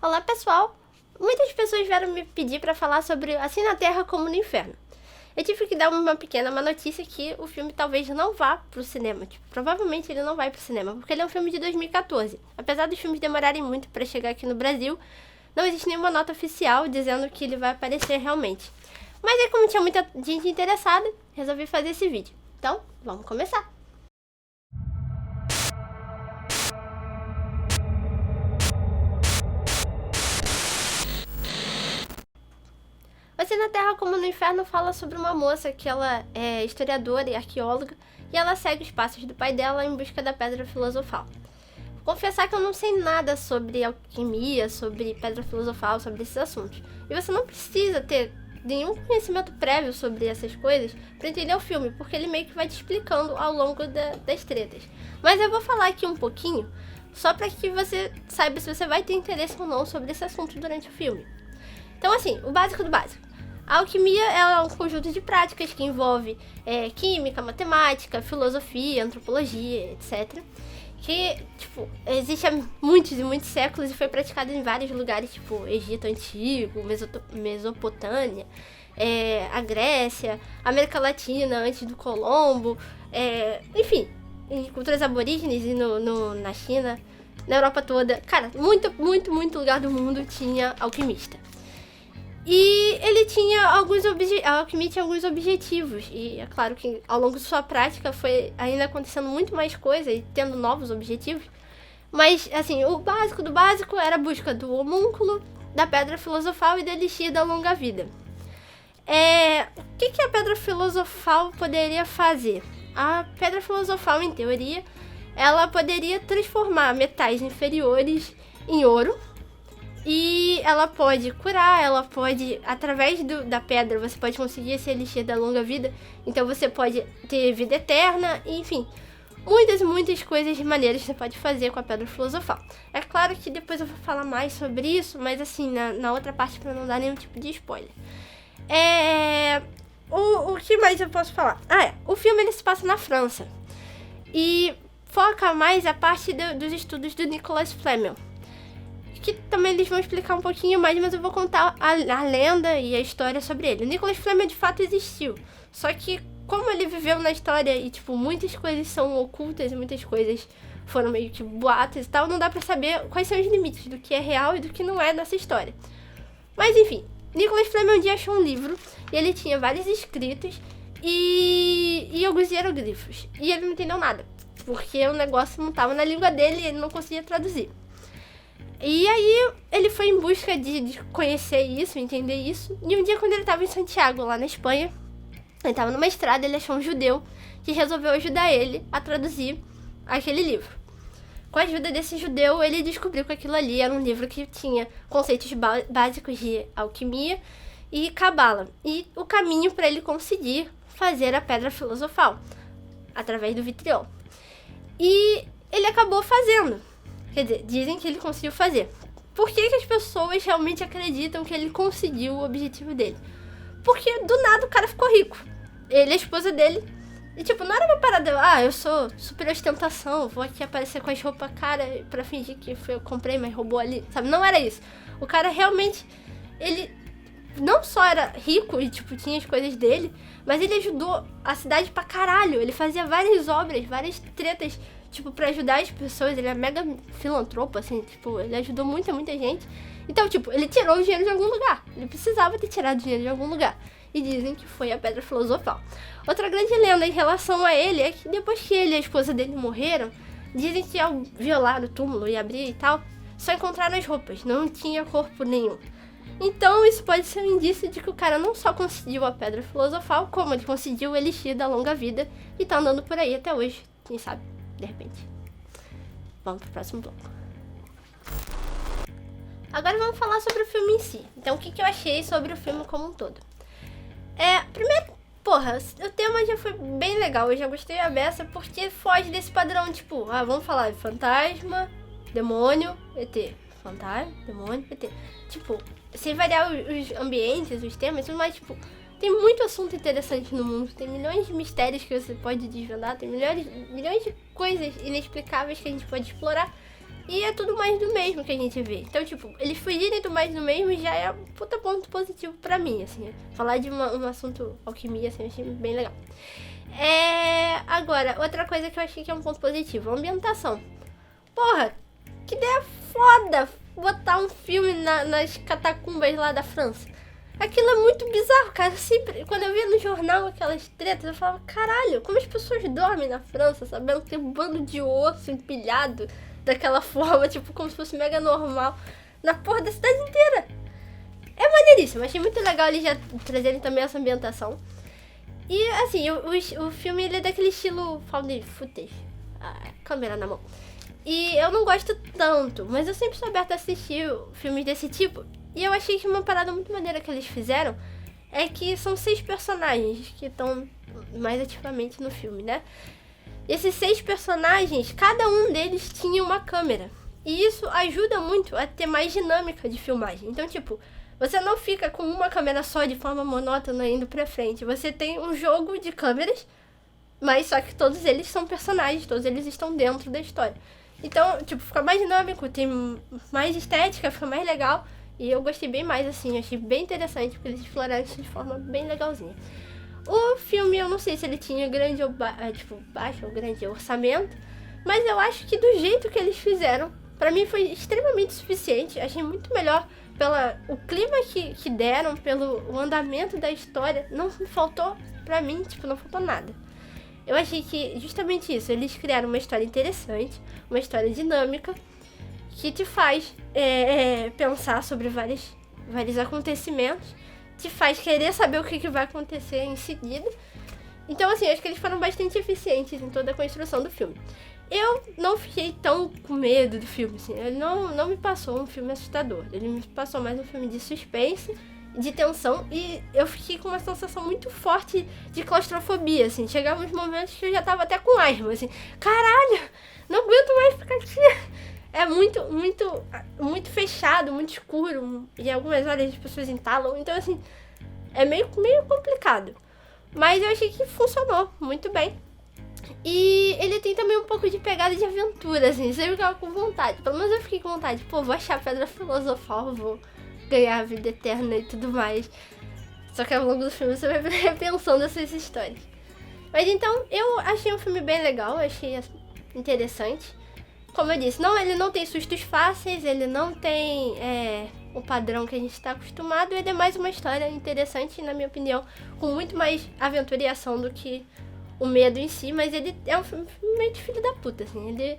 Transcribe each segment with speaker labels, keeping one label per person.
Speaker 1: Olá, pessoal! Muitas pessoas vieram me pedir para falar sobre Assim na Terra como no Inferno. Eu tive que dar uma pequena má notícia que o filme talvez não vá pro cinema. Provavelmente ele não vai pro cinema, porque ele é um filme de 2014. Apesar dos filmes demorarem muito para chegar aqui no Brasil, não existe nenhuma nota oficial dizendo que ele vai aparecer realmente. Mas aí, como tinha muita gente interessada, resolvi fazer esse vídeo. Então, vamos começar! Assim na Terra como no Inferno fala sobre uma moça que ela é historiadora e arqueóloga e ela segue os passos do pai dela em busca da Pedra Filosofal. Vou confessar que eu não sei nada sobre alquimia, sobre Pedra Filosofal, sobre esses assuntos. E você não precisa ter nenhum conhecimento prévio sobre essas coisas para entender o filme, porque ele meio que vai te explicando ao longo das tretas. Mas eu vou falar aqui um pouquinho, só para que você saiba se você vai ter interesse ou não sobre esse assunto durante o filme. Então, assim, o básico do básico. A alquimia é um conjunto de práticas que envolve química, matemática, filosofia, antropologia, etc. Que, existe há muitos e muitos séculos e foi praticado em vários lugares, tipo Egito Antigo, Mesopotâmia, a Grécia, América Latina antes do Colombo, enfim, em culturas aborígenes e na China, na Europa toda. Cara, muito lugar do mundo tinha alquimista. E ele tinha a alquimia tinha alguns objetivos. E é claro que ao longo de sua prática foi ainda acontecendo muito mais coisa e tendo novos objetivos. Mas, assim, o básico do básico era a busca do homúnculo, da pedra filosofal e da elixir da longa vida. O que a pedra filosofal poderia fazer? A pedra filosofal, em teoria, ela poderia transformar metais inferiores em ouro. E ela pode curar, ela pode, através da pedra, você pode conseguir esse elixir da longa vida. Então você pode ter vida eterna, enfim. Muitas coisas maneiras que você pode fazer com a pedra filosofal. É claro que depois eu vou falar mais sobre isso, mas assim, na outra parte para não dar nenhum tipo de spoiler. O que mais eu posso falar? O filme ele se passa na França. E foca mais a parte dos estudos do Nicolas Flamel. Que também eles vão explicar um pouquinho mais, mas eu vou contar a lenda e a história sobre ele. O Nicolas Flamel de fato existiu, só que como ele viveu na história e, muitas coisas são ocultas e muitas coisas foram meio que boatos e tal, não dá pra saber quais são os limites do que é real e do que não é nessa história. Mas enfim, Nicolas Flamel um dia achou um livro e ele tinha vários escritos e alguns hieroglifos. E ele não entendeu nada, porque o negócio não estava na língua dele e ele não conseguia traduzir. E aí ele foi em busca de conhecer isso, entender isso. E um dia quando ele estava em Santiago, lá na Espanha, ele estava numa estrada, ele achou um judeu que resolveu ajudar ele a traduzir aquele livro. Com a ajuda desse judeu, ele descobriu que aquilo ali era um livro que tinha conceitos básicos de alquimia e cabala. E o caminho para ele conseguir fazer a pedra filosofal, através do vitriol. E ele acabou fazendo. Quer dizer, dizem que ele conseguiu fazer. Por que as pessoas realmente acreditam que ele conseguiu o objetivo dele? Porque do nada o cara ficou rico. Ele e a esposa dele. E não era uma parada, eu sou super ostentação, vou aqui aparecer com as roupas cara pra fingir que eu comprei, mas roubou ali, sabe? Não era isso. O cara realmente, ele não só era rico e, tinha as coisas dele, mas ele ajudou a cidade pra caralho. Ele fazia várias obras, várias tretas, pra ajudar as pessoas. Ele é mega filantropo, assim, ele ajudou muita gente. Então, ele tirou o dinheiro de algum lugar. Ele precisava ter tirado o dinheiro de algum lugar. E dizem que foi a Pedra Filosofal. Outra grande lenda em relação a ele é que depois que ele e a esposa dele morreram, dizem que ao violar o túmulo e abrir e tal, só encontraram as roupas, não tinha corpo nenhum. Então isso pode ser um indício de que o cara não só conseguiu a Pedra Filosofal, como ele conseguiu o elixir da longa vida e tá andando por aí até hoje, quem sabe, de repente. Vamos pro próximo bloco. Agora vamos falar sobre o filme em si. Então o que eu achei sobre o filme como um todo? Primeiro, o tema já foi bem legal, eu já gostei a beça porque foge desse padrão, vamos falar de fantasma, demônio, ET. Fantasma, demônio, ET. Sem variar os ambientes, os temas, mas, tem muito assunto interessante no mundo, tem milhões de mistérios que você pode desvendar, tem milhões de coisas inexplicáveis que a gente pode explorar. E é tudo mais do mesmo que a gente vê. Então, tipo, eles fugirem do mais do mesmo já é um puta ponto positivo pra mim, assim. Falar de um assunto alquimia, assim, eu achei bem legal. Agora, outra coisa que eu achei que é um ponto positivo, a ambientação. Porra, que ideia foda botar um filme nas catacumbas lá da França. Aquilo é muito bizarro, cara. Sempre, quando eu via no jornal aquelas tretas, eu falava, caralho, como as pessoas dormem na França, sabendo que tem um bando de osso empilhado daquela forma, tipo, como se fosse mega normal, na porra da cidade inteira. É maneiríssimo, achei muito legal eles já trazerem também essa ambientação. E, assim, o filme, ele é daquele estilo found footage, câmera na mão. E eu não gosto tanto, mas eu sempre sou aberta a assistir filmes desse tipo. E eu achei que uma parada muito maneira que eles fizeram é que são 6 personagens que estão mais ativamente no filme, né? E esses 6 personagens, cada um deles tinha uma câmera. E isso ajuda muito a ter mais dinâmica de filmagem. Então, tipo, você não fica com uma câmera só de forma monótona indo pra frente. Você tem um jogo de câmeras, mas só que todos eles são personagens, todos eles estão dentro da história. Então, tipo, fica mais dinâmico, tem mais estética, fica mais legal. E eu gostei bem mais, assim, achei bem interessante, porque eles exploraram isso de forma bem legalzinha. O filme, eu não sei se ele tinha grande ou baixo ou grande orçamento, mas eu acho que do jeito que eles fizeram, pra mim foi extremamente suficiente. Achei muito melhor pelo clima que deram, pelo o andamento da história. Não faltou, pra mim, tipo, não faltou nada. Eu achei que justamente isso, eles criaram uma história interessante, uma história dinâmica, que te faz pensar sobre vários acontecimentos, te faz querer saber o que vai acontecer em seguida. Então, assim, acho que eles foram bastante eficientes em toda a construção do filme. Eu não fiquei tão com medo do filme, assim, ele não me passou um filme assustador, ele me passou mais um filme de suspense, de tensão, e eu fiquei com uma sensação muito forte de claustrofobia, assim, chegavam uns momentos que eu já tava até com asma, assim, caralho, não aguento mais ficar aqui. É muito fechado, muito escuro, e algumas horas as pessoas entalam, então, assim, é meio complicado. Mas eu achei que funcionou muito bem. E ele tem também um pouco de pegada de aventura, assim, sempre ficava com vontade. Pelo menos eu fiquei com vontade, pô, vou achar a pedra filosofal, vou ganhar a vida eterna e tudo mais. Só que ao longo do filme você vai repensando essas histórias. Mas então, eu achei um filme bem legal, achei interessante. Como eu disse, ele não tem sustos fáceis, ele não tem o padrão que a gente está acostumado, ele é mais uma história interessante, na minha opinião, com muito mais aventura e ação do que o medo em si, mas ele é um filme meio de filho da puta, assim, ele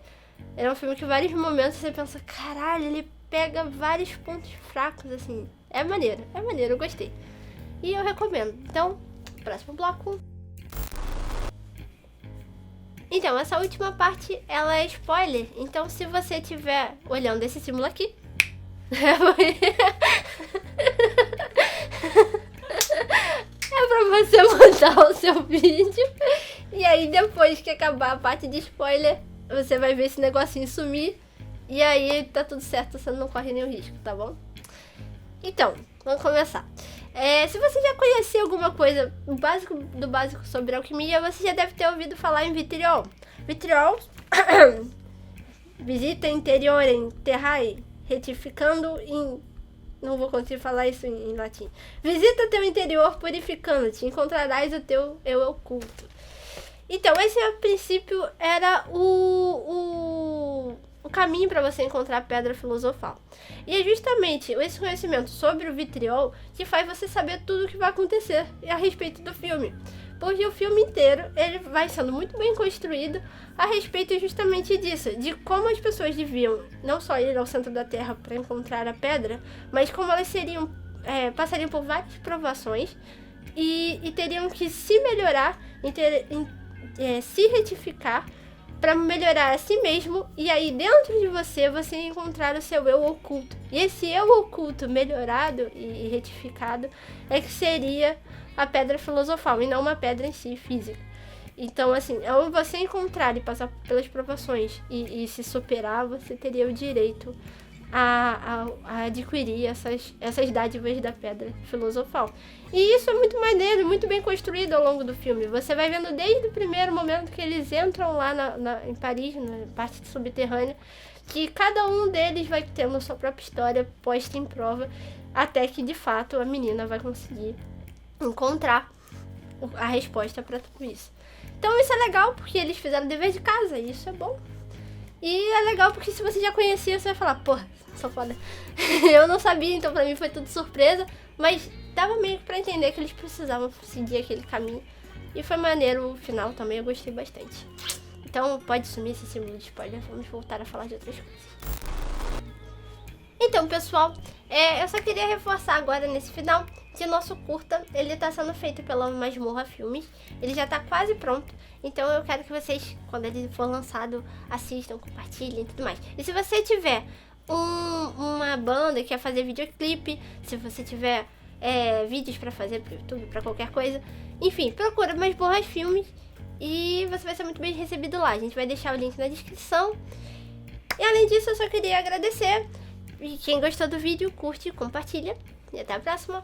Speaker 1: é um filme que em vários momentos você pensa, caralho, ele pega vários pontos fracos, assim, é maneiro, eu gostei. E eu recomendo. Então, próximo bloco. Então, essa última parte, ela é spoiler. Então, se você estiver olhando esse símbolo aqui... é pra você montar o seu vídeo. E aí, depois que acabar a parte de spoiler, você vai ver esse negocinho sumir. E aí, tá tudo certo, você não corre nenhum risco, tá bom? Então, vamos começar. Se você já conhecia alguma coisa do básico sobre alquimia, você já deve ter ouvido falar em vitriol. Vitriol, visita interior em terrae, retificando em... Não vou conseguir falar isso em latim. Visita teu interior purificando-te, encontrarás o teu eu oculto. Então, esse a princípio era o caminho para você encontrar a pedra filosofal. E é justamente esse conhecimento sobre o vitriol que faz você saber tudo o que vai acontecer a respeito do filme. Porque o filme inteiro ele vai sendo muito bem construído a respeito justamente disso, de como as pessoas deviam não só ir ao centro da Terra para encontrar a pedra, mas como elas passariam por várias provações e teriam que se melhorar, se retificar para melhorar a si mesmo, e aí dentro de você encontrar o seu eu oculto. E esse eu oculto melhorado e retificado é que seria a pedra filosofal, e não uma pedra em si física. Então, assim, ao você encontrar e passar pelas provações e se superar, você teria o direito a adquirir essas dádivas da pedra filosofal. E isso é muito maneiro, muito bem construído ao longo do filme. Você vai vendo desde o primeiro momento que eles entram lá em Paris, na parte subterrânea, que cada um deles vai tendo sua própria história posta em prova, até que de fato a menina vai conseguir encontrar a resposta para tudo isso. Então isso é legal porque eles fizeram o dever de casa, e isso é bom. E é legal porque se você já conhecia, você vai falar, porra, sou foda. Eu não sabia, então pra mim foi tudo surpresa, mas dava meio que pra entender que eles precisavam seguir aquele caminho. E foi maneiro o final também, eu gostei bastante. Então pode sumir esse símbolo de spoiler, vamos voltar a falar de outras coisas. Então, pessoal, eu só queria reforçar agora nesse final que o nosso curta, ele tá sendo feito pela Masmorra Filmes. Ele já tá quase pronto, então eu quero que vocês, quando ele for lançado, assistam, compartilhem e tudo mais. E se você tiver uma banda que quer fazer videoclipe, se você tiver vídeos pra fazer pro YouTube, pra qualquer coisa, enfim, procura Masmorra Filmes e você vai ser muito bem recebido lá. A gente vai deixar o link na descrição. E além disso, eu só queria agradecer. E quem gostou do vídeo, curte, compartilha. E até a próxima.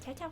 Speaker 1: Tchau, tchau.